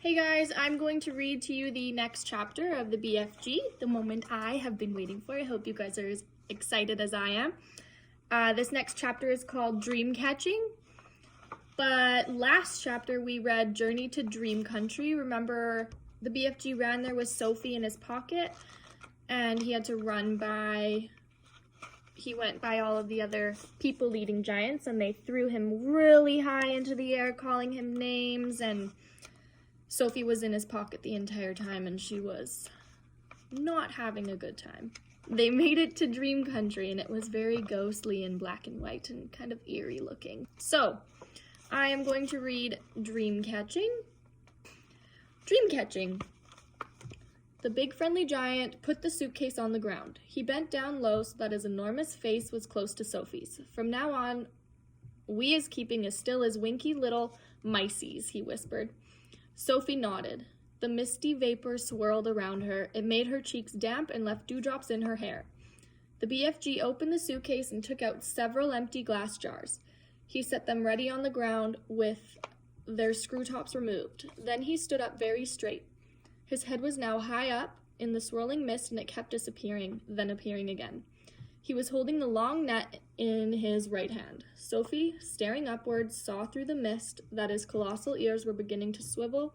Hey guys, I'm going to read to you the next chapter of the BFG, the moment I have been waiting for. I hope you guys are as excited as I am. This next chapter is called Dream Catching, but last chapter we read Journey to Dream Country. Remember, the BFG ran there with Sophie in his pocket, and he had to he went by all of the other people-eating giants, and they threw him really high into the air, calling him names, and Sophie was in his pocket the entire time, and she was not having a good time. They made it to Dream Country, and it was very ghostly and black and white and kind of eerie looking. So, I am going to read Dream Catching. Dream Catching. The big friendly giant put the suitcase on the ground. He bent down low so that his enormous face was close to Sophie's. From now on, we is keeping as still as winky little miceies, he whispered. Sophie nodded. The misty vapor swirled around her. It made her cheeks damp and left dewdrops in her hair. The BFG opened the suitcase and took out several empty glass jars. He set them ready on the ground with their screw tops removed. Then he stood up very straight. His head was now high up in the swirling mist, and it kept disappearing, then appearing again. He was holding the long net in his right hand. Sophie, staring upwards, saw through the mist that his colossal ears were beginning to swivel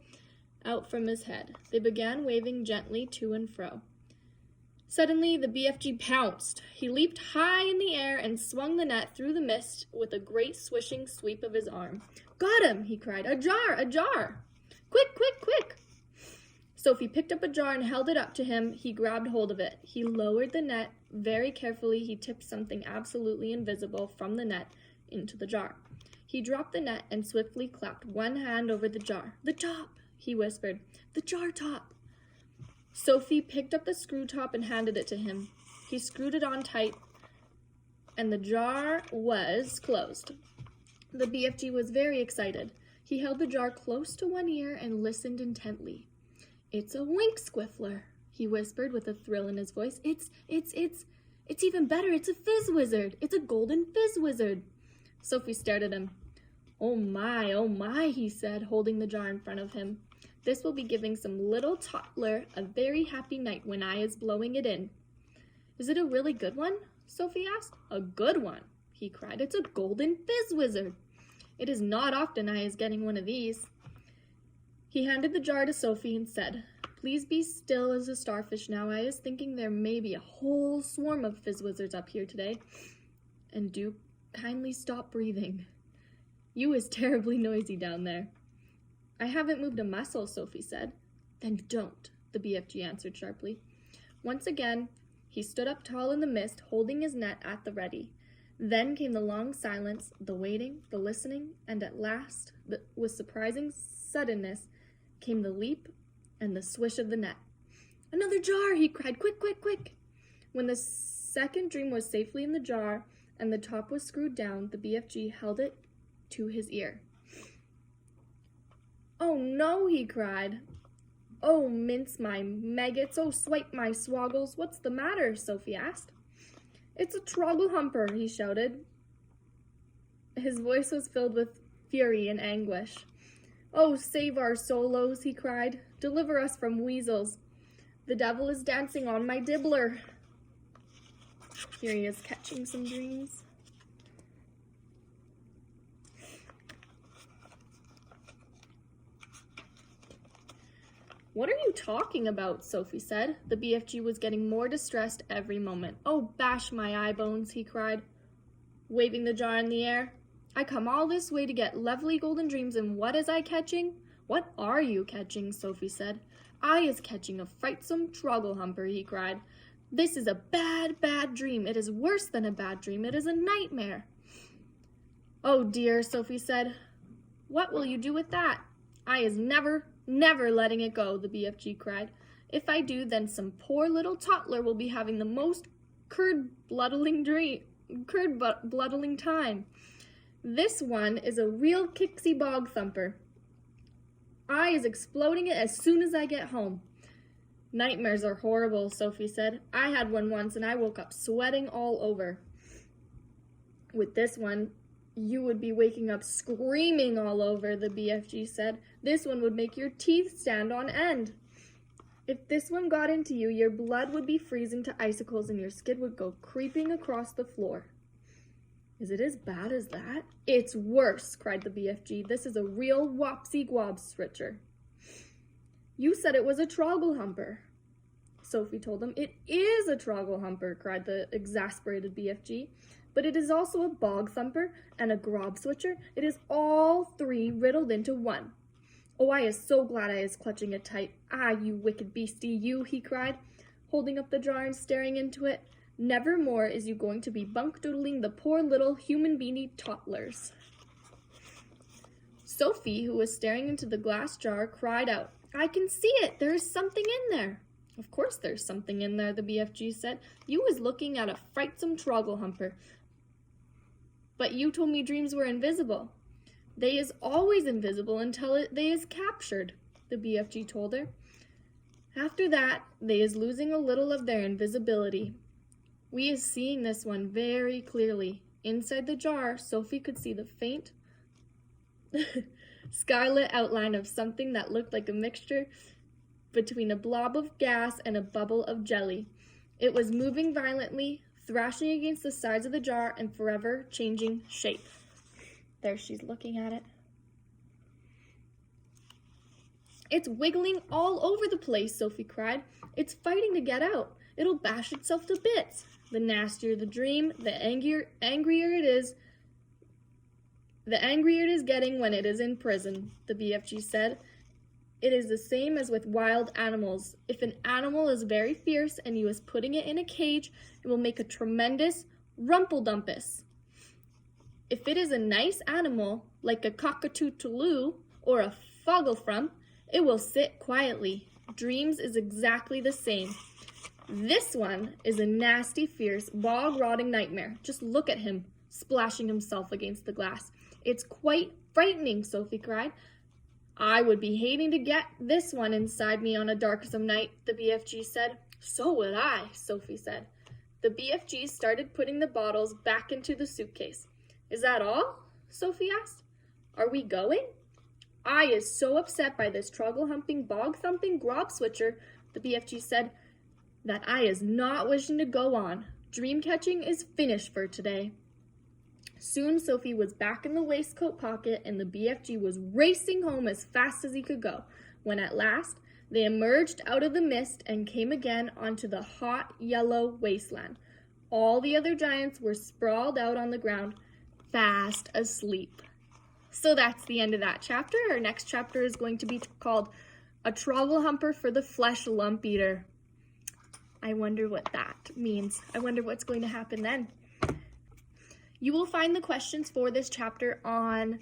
out from his head. They began waving gently to and fro. Suddenly, the BFG pounced. He leaped high in the air and swung the net through the mist with a great swishing sweep of his arm. "Got him!" he cried. "A jar! A jar! Quick, quick, quick!" Sophie picked up a jar and held it up to him. He grabbed hold of it. He lowered the net. Very carefully, he tipped something absolutely invisible from the net into the jar. He dropped the net and swiftly clapped one hand over the jar. "The top," he whispered. "The jar top." Sophie picked up the screw top and handed it to him. He screwed it on tight, and the jar was closed. The BFG was very excited. He held the jar close to one ear and listened intently. "It's a wink squiffler," he whispered with a thrill in his voice. It's even better. It's a fizz wizard. It's a golden fizz wizard." Sophie stared at him. Oh my, he said, holding the jar in front of him. "This will be giving some little toddler a very happy night when I is blowing it in." "Is it a really good one?" Sophie asked. "A good one," he cried. "It's a golden fizz wizard. It is not often I is getting one of these." He handed the jar to Sophie and said, "Please be still as a starfish now. I is thinking there may be a whole swarm of fizz wizards up here today. And do kindly stop breathing. You is terribly noisy down there." "I haven't moved a muscle," Sophie said. "Then don't," the BFG answered sharply. Once again, he stood up tall in the mist, holding his net at the ready. Then came the long silence, the waiting, the listening, and at last, with surprising suddenness, came the leap and the swish of the net. "Another jar!" he cried. "Quick, quick, quick!" When the second dream was safely in the jar and the top was screwed down, the BFG held it to his ear. "Oh no!" he cried. "Oh, mince my maggots! Oh, swipe my swoggles! What's the matter?" Sophie asked. "It's a trogglehumper!" he shouted. His voice was filled with fury and anguish. "Oh, save our solos!" he cried. "Deliver us from weasels! The devil is dancing on my dibbler!" Here he is catching some dreams. "What are you talking about?" Sophie said. The BFG was getting more distressed every moment. "Oh, bash my eye bones!" he cried, waving the jar in the air. "I come all this way to get lovely golden dreams, and what is I catching?" "What are you catching?" Sophie said. "I is catching a frightsome trogglehumper," he cried. "This is a bad, bad dream. It is worse than a bad dream. It is a nightmare." "Oh dear," Sophie said. "What will you do with that?" "I is never letting it go," the BFG cried. "If I do, then some poor little toddler will be having the most curd-bloodling time. This one is a real Kixie bog thumper. I is exploding it as soon as I get home." "Nightmares are horrible," Sophie said. "I had one once and I woke up sweating all over." "With this one, you would be waking up screaming all over," the BFG said. This one would make your teeth stand on end. If this one got into you, your blood would be freezing to icicles and your skin would go creeping across the floor. Is it as bad as that? It's worse, cried the BFG. This is a real wopsy-gwab switcher. You said it was a trogglehumper, Sophie told him. It is a trogglehumper, cried the exasperated BFG. But it is also a bog thumper and a grob switcher. It is all three riddled into one. Oh, I is so glad I is clutching it tight. Ah, you wicked beastie, you, he cried, holding up the jar and staring into it. Never more is you going to be bunk-doodling the poor little human-beanie toddlers. Sophie, who was staring into the glass jar, cried out, I can see it! There is something in there! Of course there's something in there, the BFG said. You was looking at a frightsome trogglehumper. But you told me dreams were invisible. They is always invisible until they is captured, the BFG told her. After that, they is losing a little of their invisibility. We is seeing this one very clearly. Inside the jar, Sophie could see the faint scarlet outline of something that looked like a mixture between a blob of gas and a bubble of jelly. It was moving violently, thrashing against the sides of the jar and forever changing shape. There, she's looking at it. It's wiggling all over the place, Sophie cried. It's fighting to get out. It'll bash itself to bits. The nastier the dream, the angrier it is. The angrier it is getting when it is in prison, the BFG said. It is the same as with wild animals. If an animal is very fierce and you is putting it in a cage, it will make a tremendous rumpeldumpus. If it is a nice animal, like a cockatoo or a fogglefrump, it will sit quietly. Dreams is exactly the same. This one is a nasty, fierce, bog-rotting nightmare. Just look at him, splashing himself against the glass. It's quite frightening, Sophie cried. I would be hating to get this one inside me on a darksome night, the BFG said. So would I, Sophie said. The BFG started putting the bottles back into the suitcase. Is that all? Sophie asked. Are we going? I is so upset by this troggle-humping, bog-thumping grob switcher, the BFG said, that I is not wishing to go on. Dream-catching is finished for today. Soon Sophie was back in the waistcoat pocket and the BFG was racing home as fast as he could go, when at last they emerged out of the mist and came again onto the hot yellow wasteland. All the other giants were sprawled out on the ground, fast asleep. So that's the end of that chapter. Our next chapter is going to be called A Trogglehumper for the Flesh Lump Eater. I wonder what that means. I wonder what's going to happen then. You will find the questions for this chapter on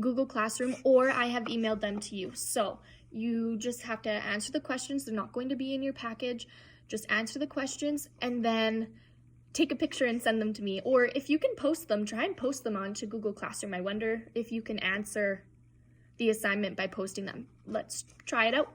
Google Classroom, or I have emailed them to you. So you just have to answer the questions. They're not going to be in your package. Just answer the questions and then take a picture and send them to me. Or if you can post them, try and post them onto Google Classroom. I wonder if you can answer the assignment by posting them. Let's try it out.